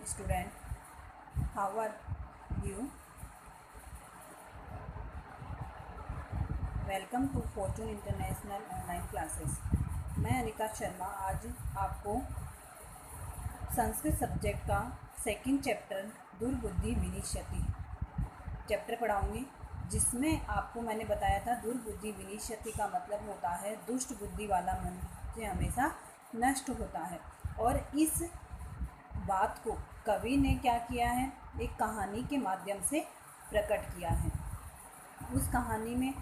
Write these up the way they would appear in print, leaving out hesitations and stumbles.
student, how are you? Welcome to fortune international online classes. मैं अनिका शर्मा आज आपको Sanskrit subject का सेकंड चैप्टर दुर्बुद्धि विनिश्यति चैप्टर पढ़ाऊँगी, जिसमें आपको मैंने बताया था दुर्बुद्धि विनिश्यति का मतलब होता है दुष्ट बुद्धि वाला मनुष्य हमेशा नष्ट होता है। और इस बात को कवि ने क्या किया है, एक कहानी के माध्यम से प्रकट किया है। उस कहानी में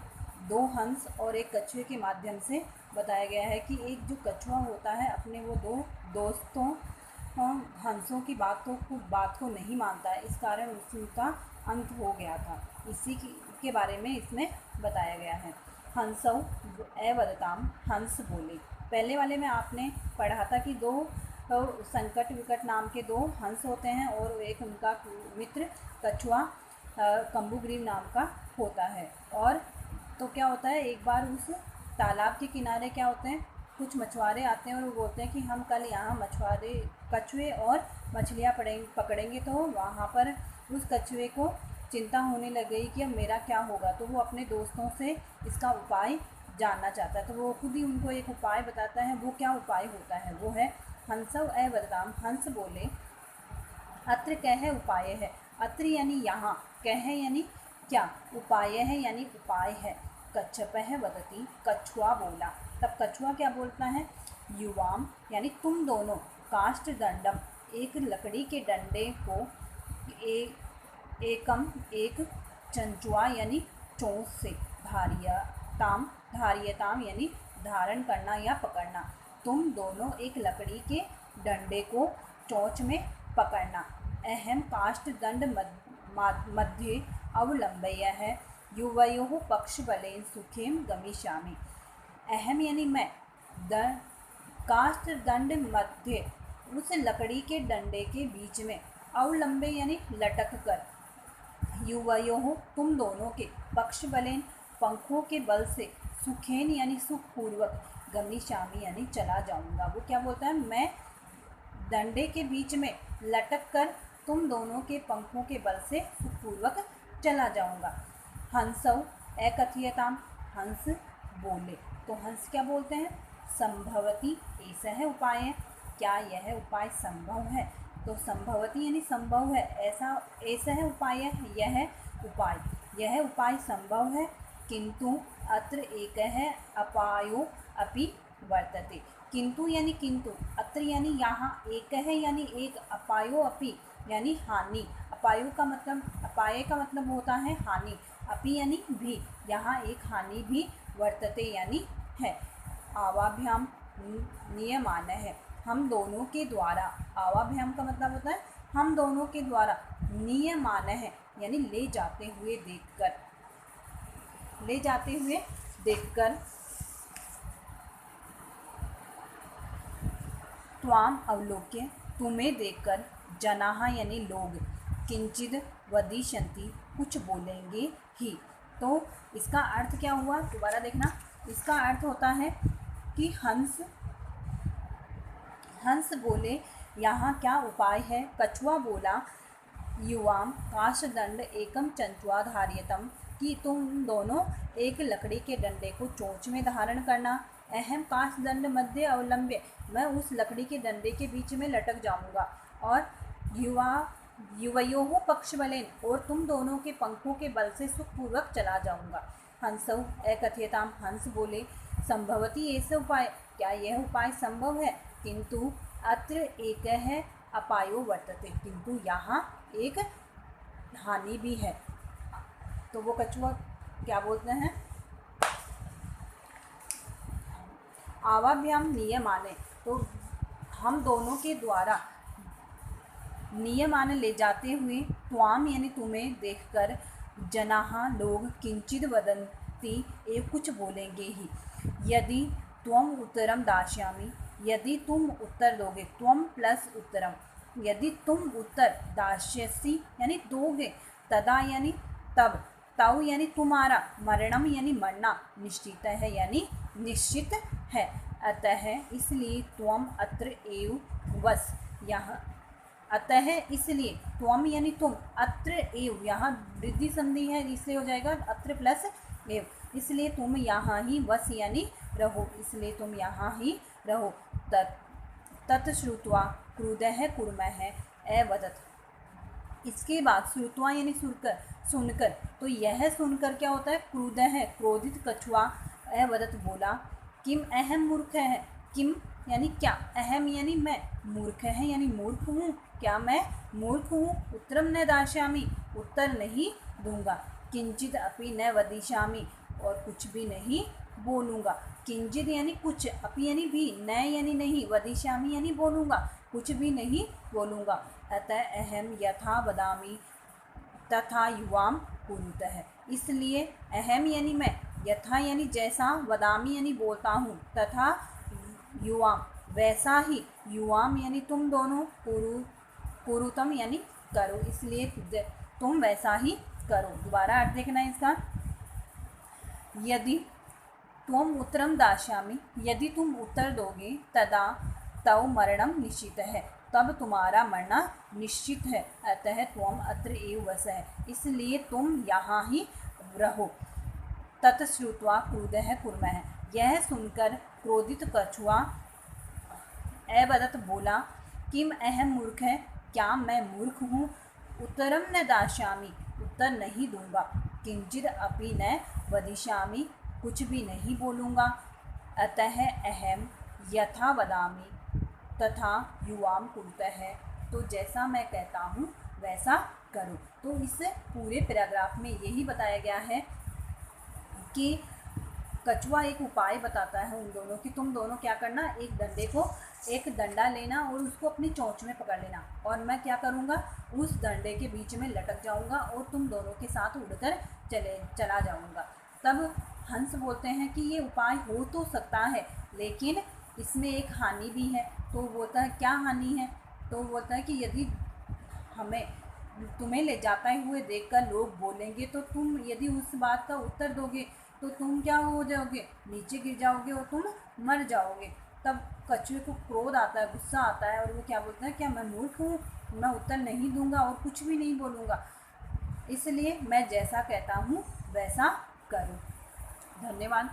दो हंस और एक कछुए के माध्यम से बताया गया है कि एक जो कछुआ होता है अपने वो दो दोस्तों हंसों की बात को नहीं मानता है, इस कारण उसका अंत हो गया था। इसी के बारे में इसमें बताया गया है। हंसौ अवदताम, हंस बोले। पहले वाले में आपने पढ़ा था कि दो संकट विकट नाम के दो हंस होते हैं और एक उनका मित्र कछुआ कम्बुग्रीव नाम का होता है। और तो क्या होता है, एक बार उस तालाब के किनारे क्या होते हैं, कुछ मछुआरे आते हैं और वो बोलते हैं कि हम कल यहाँ कछुए और मछलियाँ पकड़ेंगे। तो वहाँ पर उस कछुए को चिंता होने लग गई कि अब मेरा क्या होगा। तो वो अपने दोस्तों से इसका उपाय जानना चाहता है। तो वो खुद ही उनको एक उपाय बताता है। वो क्या उपाय होता है, वो है हंसौ अवदताम, हंस बोले। अत्र कह उपाय है, अत्र यानी यहाँ, कह यानी क्या, उपाय है यानी उपाय है। कच्छपः वदति, कछुआ बोला। तब कछुआ क्या बोलता है, युवाम यानी तुम दोनों, काष्ठ दंडम एक लकड़ी के डंडे को, एकम एक चंचुआ यानी चोंच से, धार्यताम यानी धारण करना या पकड़ना। तुम दोनों एक लकड़ी के डंडे को चोंच में पकड़ना। अहम काष्ठ दंड मध्ये अवलंबय है, युवयोः पक्ष बलेन सुखेम गमिष्यामि। अहम यानी मैं, काष्ठ दंड मध्य उस लकड़ी के डंडे के बीच में, अवलंबे यानी लटक कर, युवयोः तुम दोनों के, पक्ष बलेन पंखों के बल से, सुखेन यानी सुखपूर्वक, गमिष्यामि यानी चला जाऊंगा। वो क्या बोलता है, मैं डंडे के बीच में लटक कर तुम दोनों के पंखों के बल से सुखपूर्वक चला जाऊंगा। हंसौ अकथयताम, हंस बोले। तो हंस क्या बोलते हैं, संभवती ऐसा है उपाय, क्या यह उपाय संभव है। तो संभवती यानी संभव है, ऐसा है उपाय, यह उपाय संभव है। किंतु अत्र एक है अपायो अपि वर्तते। किंतु यानी किंतु, अत्र यानी यहाँ, एक है यानी एक, अपायो अपि यानी हानि। अपाय का मतलब होता है हानि, अपि यानी भी, यहाँ एक हानि भी, वर्तते यानी है। आवाभ्याम नियमान है, हम दोनों के द्वारा। आवाभ्याम का मतलब होता है हम दोनों के द्वारा, नियमान है यानी ले जाते हुए देखकर। त्वाम अवलोक्य, तुम्हें देखकर, जनाः यानी लोग, किंचिद वदिष्यन्ति कुछ बोलेंगे ही। तो इसका अर्थ क्या हुआ, दोबारा देखना। इसका अर्थ होता है कि हंस बोले यहाँ क्या उपाय है। कछुआ बोला, युवाम काष्ठदंड एकम चंचुआ धार्यतम, कि तुम दोनों एक लकड़ी के डंडे को चोंच में धारण करना। अहम काष्ठदंड मध्य अवलंब्य, मैं उस लकड़ी के डंडे के बीच में लटक जाऊंगा। और युवयोः पक्ष बलेन, और तुम दोनों के पंखों के बल से सुखपूर्वक चला जाऊंगा। हंसौ अकथयताम, हंस बोले। संभवती ऐसे उपाय, क्या यह उपाय संभव है। किंतु अत्र एक है अपायो वर्तते, किंतु यहाँ एक हानि भी है। तो वो कछुआ क्या बोलते हैं, आवाभ्याम नियमाने, तो हम दोनों के द्वारा, नियमान ले जाते हुए, त्वाम यानी तुम्हें देखकर, जनाः लोग, किंचिद वदन्ति एक कुछ बोलेंगे ही। यदि त्वम उत्तरम दास्यामि, यदि तुम उत्तर दोगे, त्वम प्लस उत्तरम, यदि तुम उत्तर, दास्यसि यानी दोगे, तदा यानी तब, तव यानी तुम्हारा, मरणम यानी मरना, निश्चित है यानी निश्चित है। अतः इसलिए त्वम अत्र एव वस, यहाँ अतः इसलिए, त्वम यानी तुम, अत्र एव, यहाँ वृद्धि संधि है इसलिए हो जाएगा अत्र प्लस एव, इसलिए तुम यहाँ ही वस यानी रहो, इसलिए तुम यहाँ ही रहो। तत्श्रुत्वा क्रुधः कुर्मः अवदत्, इसके बाद श्रुत्वा यानी सुनकर, तो यह सुनकर क्या होता है, क्रुधः क्रोधित कछुआ अवदत् बोला, किम अहम मूर्ख है, किम यानी क्या, अहम यानी मैं, मूर्ख है यानी मूर्ख हूँ, क्या मैं मूर्ख हूँ, उत्तरम न दास्यामि, उत्तर नहीं दूंगा, किंचित अपि न वदिष्यामि, और कुछ भी नहीं बोलूँगा, किंचित यानी कुछ, अपि यानी भी, न यानी नहीं, वदिष्यामि यानी बोलूँगा, कुछ भी नहीं बोलूँगा। अतः अहम यथा वदामि तथा युवाम कुरुतः, इसलिए अहम यानी मैं, यथा यानी जैसा, वदामि यानी बोलता हूँ, तथा युवाम वैसा ही, युवाम यानी तुम दोनों, कुरुतम यानी करो, इसलिए तुम वैसा ही करो। दोबारा अर्थ देखना है इसका, यदि त्वम उत्तरम दास्यामि, यदि तुम उत्तर दोगे, तदा तव मरणम निश्चित है, तब तुम्हारा मरना निश्चित है, अतः त्वम अत्र एव वसः, इसलिए तुम यहाँ ही रहो। ततश्रुत्वा क्रुधः कुर्मः, यह सुनकर क्रोधित कछुआ अवदत् बोला, किम अहम मूर्ख है, क्या मैं मूर्ख हूँ, उत्तरम न दास्यामि, उत्तर नहीं दूंगा, किंचित अपि न वदिष्यामि, कुछ भी नहीं बोलूँगा, अतः अहम यथा वदामि तथा युवाम कुरुतः, तो जैसा मैं कहता हूँ वैसा करो। तो इस पूरे पैराग्राफ में यही बताया गया है कि कछुआ एक उपाय बताता है उन दोनों की, तुम दोनों क्या करना, एक डंडा लेना और उसको अपनी चोंच में पकड़ लेना, और मैं क्या करूँगा, उस डंडे के बीच में लटक जाऊँगा और तुम दोनों के साथ उड़कर चला जाऊँगा। तब हंस बोलते हैं कि ये उपाय हो तो सकता है, लेकिन इसमें एक हानि भी है। तो बोलता है क्या हानि है, तो बोलता है कि यदि तुम्हें ले जाते हुए देखकर लोग बोलेंगे, तो तुम यदि उस बात का उत्तर दोगे तो तुम क्या हो जाओगे, नीचे गिर जाओगे और तुम मर जाओगे। तब कछुए को क्रोध आता है, गुस्सा आता है, और वो क्या बोलता है, क्या मैं मूर्ख हूँ, मैं उत्तर नहीं दूंगा और कुछ भी नहीं बोलूँगा, इसलिए मैं जैसा कहता हूँ वैसा करो। धन्यवाद।